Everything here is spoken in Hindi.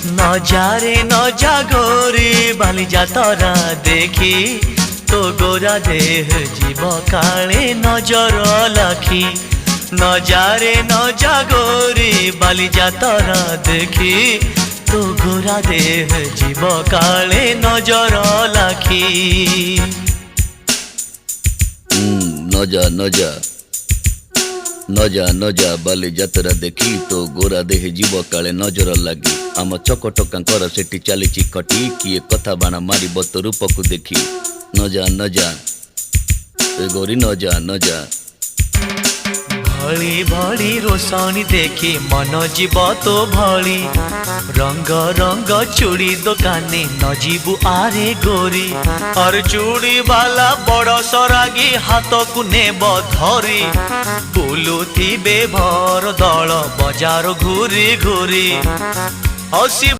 नजारे नजा गोरी बाली जातरा देखी तो गोरा देह जीव काले नजर लाखी। नजारे नजा गोरी बाली जातरा देखी तो गोरा देह जीव काले नजर लाखी। नजा नजा नजा नजा बाली जातरा देखी तो गोरा देह जीव काले नजर लगी। आम चकटकांकर सेठी चली कटी किए कथा बाण मार तो रूप को देखी। नजा नजा गोरी नजा नजा भली भली रोशनी देखी मन जीव तो भली। रंग रंग चूड़ी दुकानी न जीवु आरे गोरी। और चूड़ी वाला बड़ सरागी हाथ को नेब धरी। बुलुथिबे भर दल बजार घूरी घूरी।